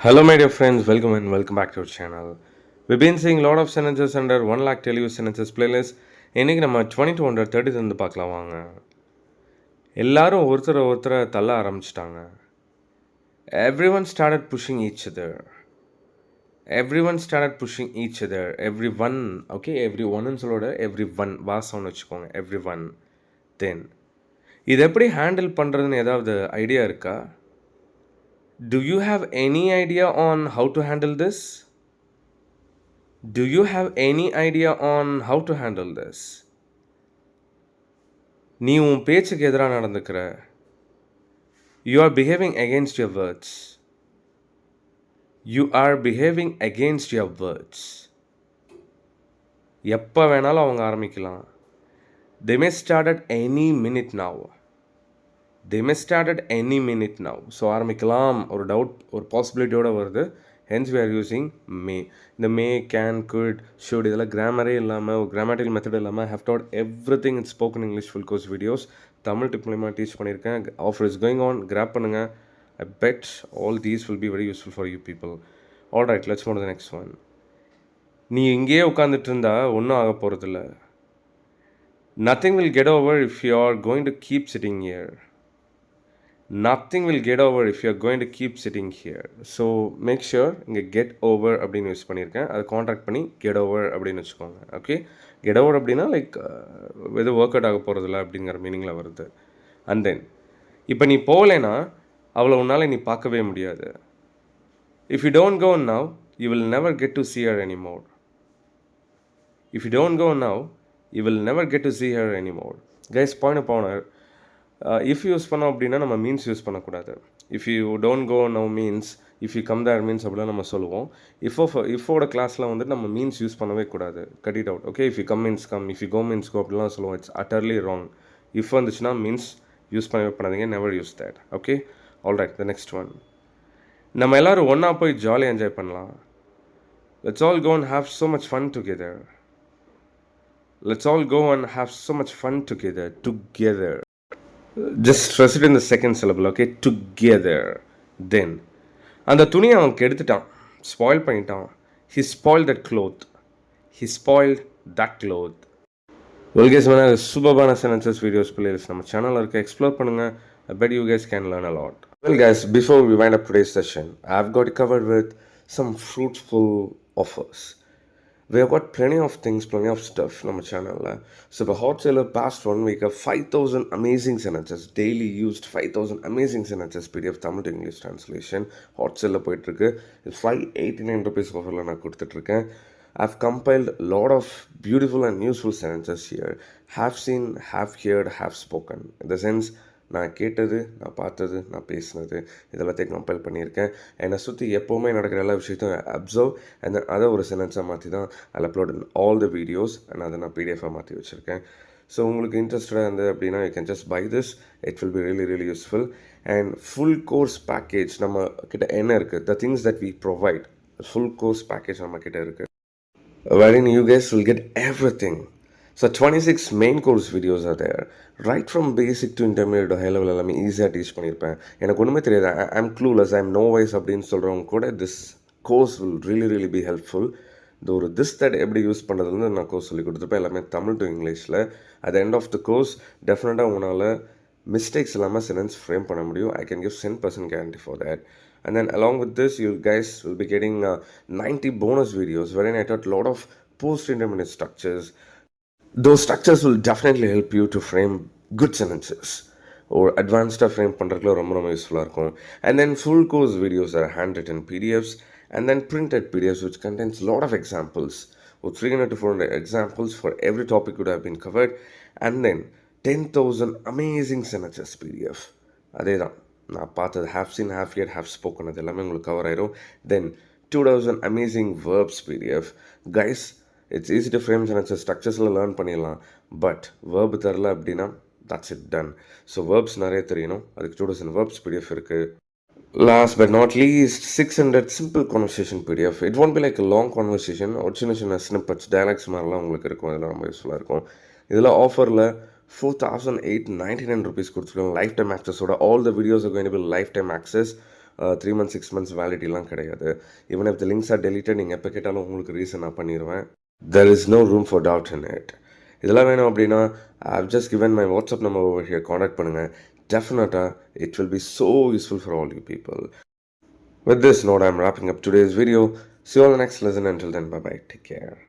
Hello, my dear friends. Welcome and welcome back to our channel. We've been seeing a lot of sentences under 1 lakh Telugu sentences playlist. இன்னைக்கு நம்ம 2230 இருந்து பார்க்கலாம் வாங்க. எல்லாரும் ஒருத்தரை தள்ள ஆரம்பிச்சிட்டாங்க. Everyone started pushing each other. Everyone started pushing each other. Everyone, okay, everyone சொல்லோட everyone வாசம்னு வச்சுக்கோங்க. Everyone. Then இது எப்படி ஹேண்டில் பண்ணுறதுன்னு ஏதாவது ஐடியா இருக்கா? Do you have any idea on how to handle this? Do you have any idea on how to handle this? நீ உன் பேச்சுக்கு எதிராக நடந்துக்கிற. You are behaving against your words. You are behaving against your words. எப்போ வேணாலும் அவங்க ஆரம்பிக்கலாம். They may start at any minute now. They may start at any minute now. So ஆரம்பிக்கலாம் ஒரு டவுட் ஒரு பாசிபிலிட்டியோடு வருது. Hence we are using may. இந்த மே can good should இதெல்லாம் கிராமரே இல்லாமல் ஒரு கிராமட்டிக்கல் மெத்தட் இல்லாமல் have taught everything in spoken English full course videos Tamil டிப் மூலமாக டீச் பண்ணியிருக்கேன். Offer is going on. Grab பண்ணுங்கள். I bet all these will be very useful for you people. All right, let's move to the next one. நீ இங்கேயே உட்காந்துட்டு இருந்தா ஒன்றும் ஆக போகிறதில்ல. Nothing will get over if you are going to keep sitting here. Nothing will get over if you are going to keep sitting here. So make sure இங்கே get over அப்படின்னு use பண்ணியிருக்கேன். அதை கான்ட்ராக்ட் பண்ணி get over அப்படின்னு வச்சுக்கோங்க. Okay, get over அப்படின்னா like எதுவும் work out ஆக போகிறதில்ல அப்படிங்கிற மீனிங்கில் வருது. அண்ட் தென் இப்போ நீ போகலைன்னா அவளை உன்னால் நீ பார்க்கவே முடியாது. If you don't go now, you will never get to see her anymore. If you don't go now, you will never get to see her anymore. Guys, point upon her. If use பண்ணோம் அப்படின்னா நம்ம means use பண்ணக்கூடாது. If you don't go now means if you come there means அப்படிலாம் நம்ம சொல்லுவோம். இஃபோட கிளாஸில் வந்துட்டு நம்ம மீன்ஸ் யூஸ் பண்ணவே கூடாது. Cut it out. Okay, if you come means come, if you go means go அப்படிலாம் சொல்லுவோம். It's utterly wrong. இஃப் வந்துச்சுன்னா மீன்ஸ் யூஸ் பண்ணவே பண்ணாதீங்க. Never use that. Okay, all right, the next one. நம்ம எல்லோரும் ஒன்றா போய் ஜாலியாக என்ஜாய் பண்ணலாம். Let's all go and have so much fun together. Let's all go and have so much fun together. Together. Just stress it in the second syllable, okay? Together. Then அந்த துணியை அவன் கெடுத்துட்டான், spoil பண்ணிட்டான். He spoiled that cloth. He spoiled that cloth. Well guys, man, சூப்பரான sentences videos playlist நம்ம சேனலில் இருக்க. Explore பண்ணுங்கள். I bet you guys can learn a lot. Well guys, before we wind up today's session, I've got it covered with some fruitful offers. We have got plenty of things, plenty of stuff on our channel. So the hot seller past 1 week of 5,000 amazing sentences, daily used 5,000 amazing sentences PDF Tamil to English translation. Hot seller போயிட்டு இருக்கு. 589 rupees offerல நான் கொடுத்துட்டு இருக்கேன். I've compiled a lot of beautiful and useful sentences here. Have seen, have heard, have spoken. In the sense, நான் கேட்டது, நான் பார்த்தது, நான் பேசினது இதெல்லாத்தையும் கம்பைல் பண்ணியிருக்கேன். என்னை சுற்றி எப்போவுமே நடக்கிற எல்லா விஷயத்தையும் அப்சர்வ் அண்ட் அதை ஒரு சென்டென்ஸாக மாற்றி தான் அதில் upload all the videos and அதை நான் பிடிஎஃபாக மாற்றி வச்சுருக்கேன். ஸோ உங்களுக்கு இன்ட்ரெஸ்டடாக இருந்தது அப்படின்னா you can just buy this. It will be really really useful. And full course package நம்ம கிட்ட என்ன இருக்குது, the things that we provide, full course package நம்ம கிட்ட இருக்குது. wherein you guys will get everything. So 26 main course videos are there. Right from basic to intermediate to high level எல்லாமே ஈஸியாக teach பண்ணியிருப்பேன். எனக்கு ஒன்றுமே தெரியாது, I'm clueless, I'm no wise அப்படின்னு சொல்கிறவங்க கூட this course will really really be helpful. இது ஒரு தட் எப்படி யூஸ் பண்ணுறதுன்னு நான் கோர்ஸ் சொல்லி கொடுத்துருப்பேன், எல்லாமே தமிழ் டு இங்கிலீஷில். At end of the course டெஃபினட்டாக உங்களால் மிஸ்டேக்ஸ் இல்லாமல் சென்டென்ஸ் ஃப்ரேம் பண்ண முடியும். I can give 100% guarantee for that. And then along with this, you guys will be getting 90 bonus videos wherein I taught a lot of post-intermediate structures. Those structures will definitely help you to frame good sentences or advanced frame பண்ணுறதுல ரொம்ப ரொம்ப யூஸ்ஃபுல்லாக இருக்கும். And then full course videos are handwritten PDFs and then printed PDFs which contains a lot of examples. 300 to 400 examples for every topic would have been covered. And then 10,000 amazing sentences PDF. அதே தான் நான் பார்த்தது, have seen, have hear, have spoken, அது எல்லாமே உங்களுக்கு cover ஆயிரும். Then 2000 amazing verbs PDF. Guys, it's easy to frame sentences, ஸ்ட்ரக்சர்ஸில் learn பண்ணிடலாம். பட் வேர்ப் தரல அப்படின்னா that's it done. So verbs நிறைய தெரியணும், அதுக்கு 2000 வேர்ப்ஸ் PDF இருக்குது. Last but not least 600 simple conversation PDF. It won't be like long conversation, ஒரு சின்ன சின்ன ஸ்னிப்பட்ஸ், டயலாக்ஸ் மாதிரிலாம் உங்களுக்கு இருக்கும். அதெல்லாம் ரொம்ப யூஸ்ஃபுல்லாக இருக்கும். இதில் ஆஃபரில் 4,899 rupees கொடுத்துருக்காங்க லைஃப் டைம் ஆக்சஸோட. All the videos are going to be life time access. 3 months 6 months வேலிடிலாம் கிடையாது. Even if the links are deleted நீங்கள் எப்போ கேட்டாலும் உங்களுக்கு ரீசன் நான் பண்ணிடுவேன். there is no room for doubt in it. இதெல்லாம் வேணும் அப்படின்னா I've just given my WhatsApp number over here. Contact பண்ணுங்கள். Definitely it will be so useful for all you people. With this note, I'm wrapping up today's video. See you on the next lesson. Until then, bye bye. Take care.